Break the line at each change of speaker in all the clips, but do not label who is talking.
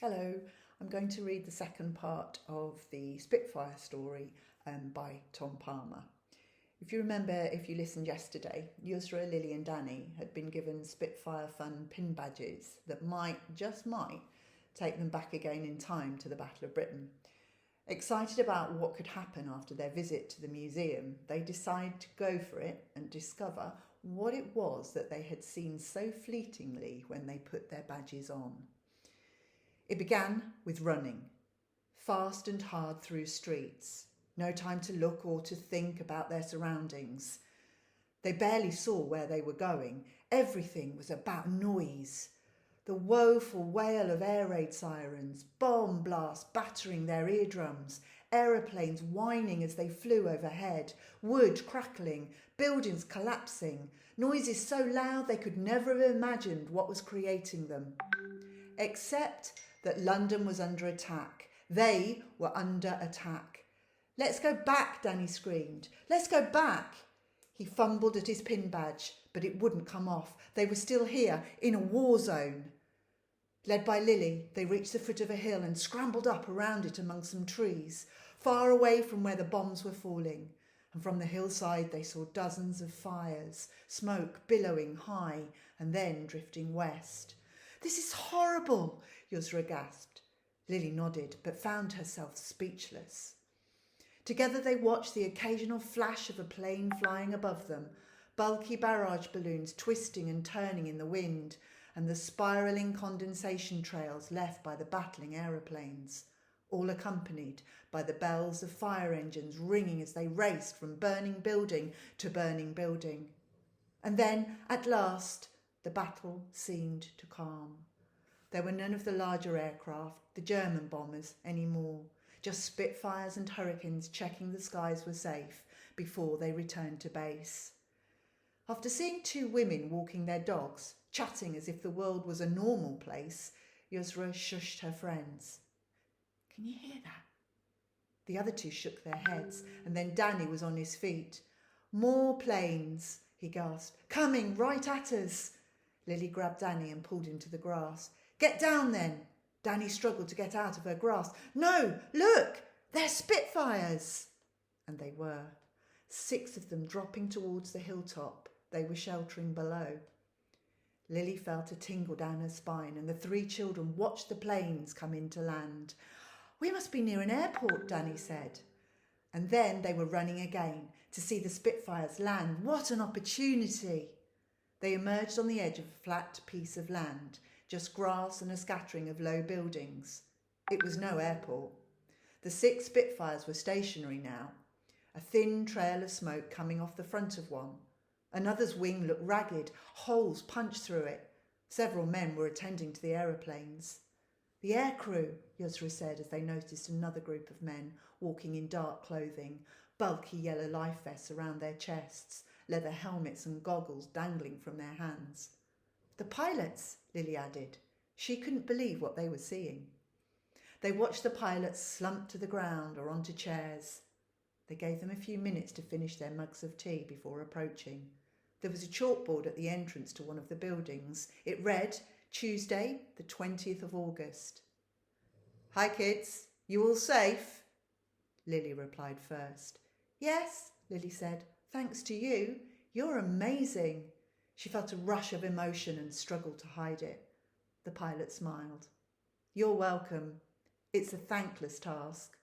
Hello, I'm going to read the second part of the Spitfire story by Tom Palmer. If you remember, if you listened yesterday, Yusra, Lily and Danny had been given Spitfire Fun pin badges that just might, take them back again in time to the Battle of Britain. Excited about what could happen after their visit to the museum, they decide to go for it and discover what it was that they had seen so fleetingly when they put their badges on. It began with running, fast and hard through streets, no time to look or to think about their surroundings. They barely saw where they were going. Everything was about noise. The woeful wail of air raid sirens, bomb blasts battering their eardrums, aeroplanes whining as they flew overhead, wood crackling, buildings collapsing, noises so loud they could never have imagined what was creating them. Except that London was under attack. They were under attack. "Let's go back," Danny screamed. "Let's go back." He fumbled at his pin badge, but it wouldn't come off. They were still here, in a war zone. Led by Lily, they reached the foot of a hill and scrambled up around it among some trees, far away from where the bombs were falling. And from the hillside they saw dozens of fires, smoke billowing high and then drifting west. "This is horrible," Yusra gasped. Lily nodded, but found herself speechless. Together they watched the occasional flash of a plane flying above them, bulky barrage balloons twisting and turning in the wind, and the spiralling condensation trails left by the battling aeroplanes, all accompanied by the bells of fire engines ringing as they raced from burning building to burning building. And then, at last, the battle seemed to calm. There were none of the larger aircraft, the German bombers, anymore. Just Spitfires and Hurricanes checking the skies were safe before they returned to base. After seeing two women walking their dogs, chatting as if the world was a normal place, Yusra shushed her friends. "Can you hear that?" The other two shook their heads, and then Danny was on his feet. "More planes," he gasped. "Coming right at us." Lily grabbed Danny and pulled him to the grass. "Get down then." Danny struggled to get out of her grasp. "No, look, they're Spitfires." And they were. 6 of them dropping towards the hilltop they were sheltering below. Lily felt a tingle down her spine, and the 3 children watched the planes come into land. "We must be near an airport," Danny said. And then they were running again to see the Spitfires land. What an opportunity! They emerged on the edge of a flat piece of land, just grass and a scattering of low buildings. It was no airport. The 6 Spitfires were stationary now, a thin trail of smoke coming off the front of one. Another's wing looked ragged, holes punched through it. Several men were attending to the aeroplanes. "The aircrew," Yusra said as they noticed another group of men walking in dark clothing, bulky yellow life vests around their chests, leather helmets and goggles dangling from their hands. "The pilots," Lily added. She couldn't believe what they were seeing. They watched the pilots slump to the ground or onto chairs. They gave them a few minutes to finish their mugs of tea before approaching. There was a chalkboard at the entrance to one of the buildings. It read, Tuesday, the 20th of August. "Hi kids, you all safe?" Lily replied first. "Yes," Lily said, "thanks to you. You're amazing." She felt a rush of emotion and struggled to hide it. The pilot smiled. "You're welcome. It's a thankless task."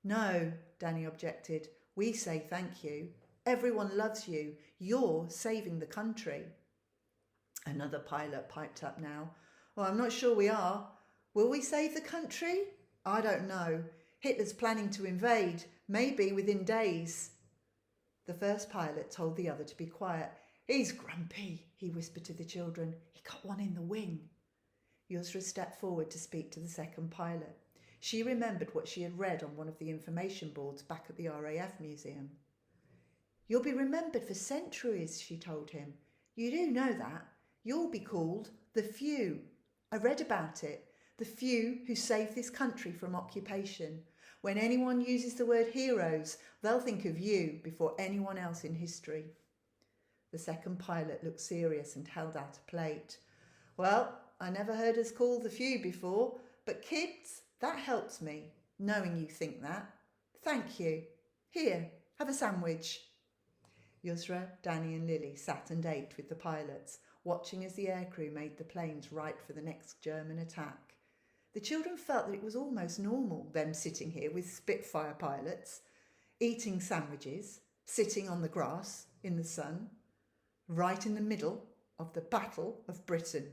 "No," Danny objected. "We say thank you. Everyone loves you. You're saving the country." Another pilot piped up now. "Well, I'm not sure we are. Will we save the country? I don't know. Hitler's planning to invade, maybe within days." The first pilot told the other to be quiet. "He's grumpy," he whispered to the children. "He got one in the wing." Yusra stepped forward to speak to the second pilot. She remembered what she had read on one of the information boards back at the RAF museum. "You'll be remembered for centuries," she told him. "You do know that. You'll be called the Few. I read about it. The few who saved this country from occupation. When anyone uses the word heroes, they'll think of you before anyone else in history." The second pilot looked serious and held out a plate. "Well, I never heard us called the Few before, but kids, that helps me, knowing you think that. Thank you. Here, have a sandwich. Yusra, Danny and Lily sat and ate with the pilots, watching as the aircrew made the planes right for the next German attack. The children felt that it was almost normal, them sitting here with Spitfire pilots, eating sandwiches, sitting on the grass in the sun, right in the middle of the Battle of Britain.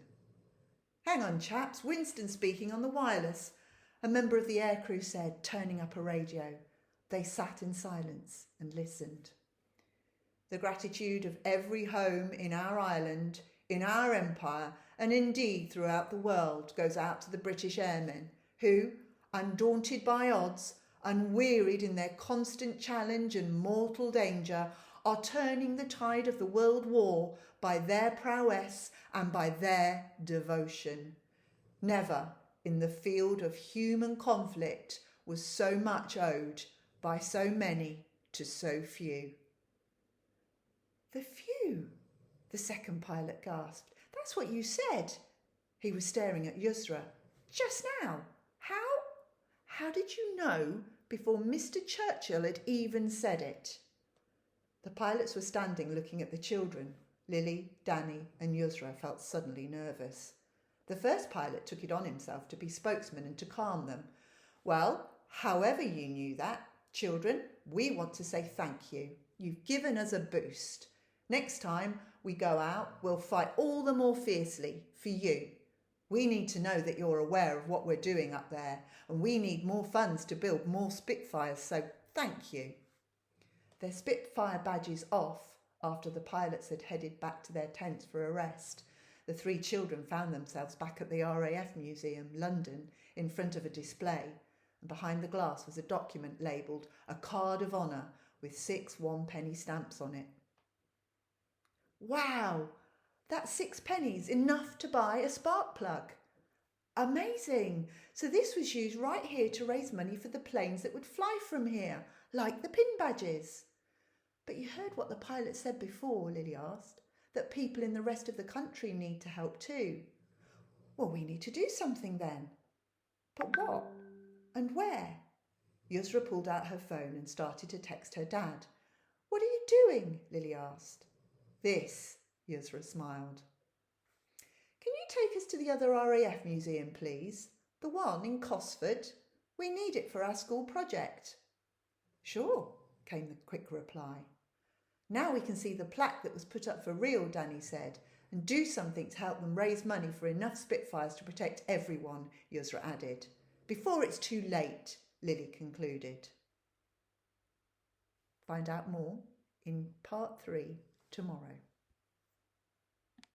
Hang on, chaps, Winston speaking on the wireless, a member of the aircrew said, turning up a radio. They sat in silence and listened. The gratitude of every home in our island, in our empire, and indeed throughout the world goes out to the British airmen who, undaunted by odds, unwearied in their constant challenge and mortal danger, are turning the tide of the world war by their prowess and by their devotion. Never in the field of human conflict was so much owed by so many to so few. The few, the second pilot gasped. That's what you said. He was staring at Yusra. Just now. How did you know before Mr. Churchill had even said it? The pilots were standing looking at the children. Lily, Danny and Yusra felt suddenly nervous. The first pilot took it on himself to be spokesman and to calm them. Well, however you knew that, children, we want to say thank you. You've given us a boost. Next time we go out, we'll fight all the more fiercely for you. We need to know that you're aware of what we're doing up there, and we need more funds to build more Spitfires, so thank you. Their Spitfire badges off after the pilots had headed back to their tents for a rest. The three children found themselves back at the RAF Museum, London, in front of a display, and behind the glass was a document labelled a card of honour with 6 one-penny stamps on it. Wow, that's 6 pennies, enough to buy a spark plug. Amazing! So this was used right here to raise money for the planes that would fly from here, like the pin badges. But you heard what the pilot said before, Lily asked, that people in the rest of the country need to help too. Well, we need to do something then. But what? And where? Yusra pulled out her phone and started to text her dad. What are you doing? Lily asked. This, Yusra smiled. Can you take us to the other RAF museum, please? The one in Cosford. We need it for our school project. Sure, came the quick reply. Now we can see the plaque that was put up for real, Danny said, and do something to help them raise money for enough Spitfires to protect everyone, Yusra added. Before it's too late, Lily concluded. Find out more in part 3 tomorrow.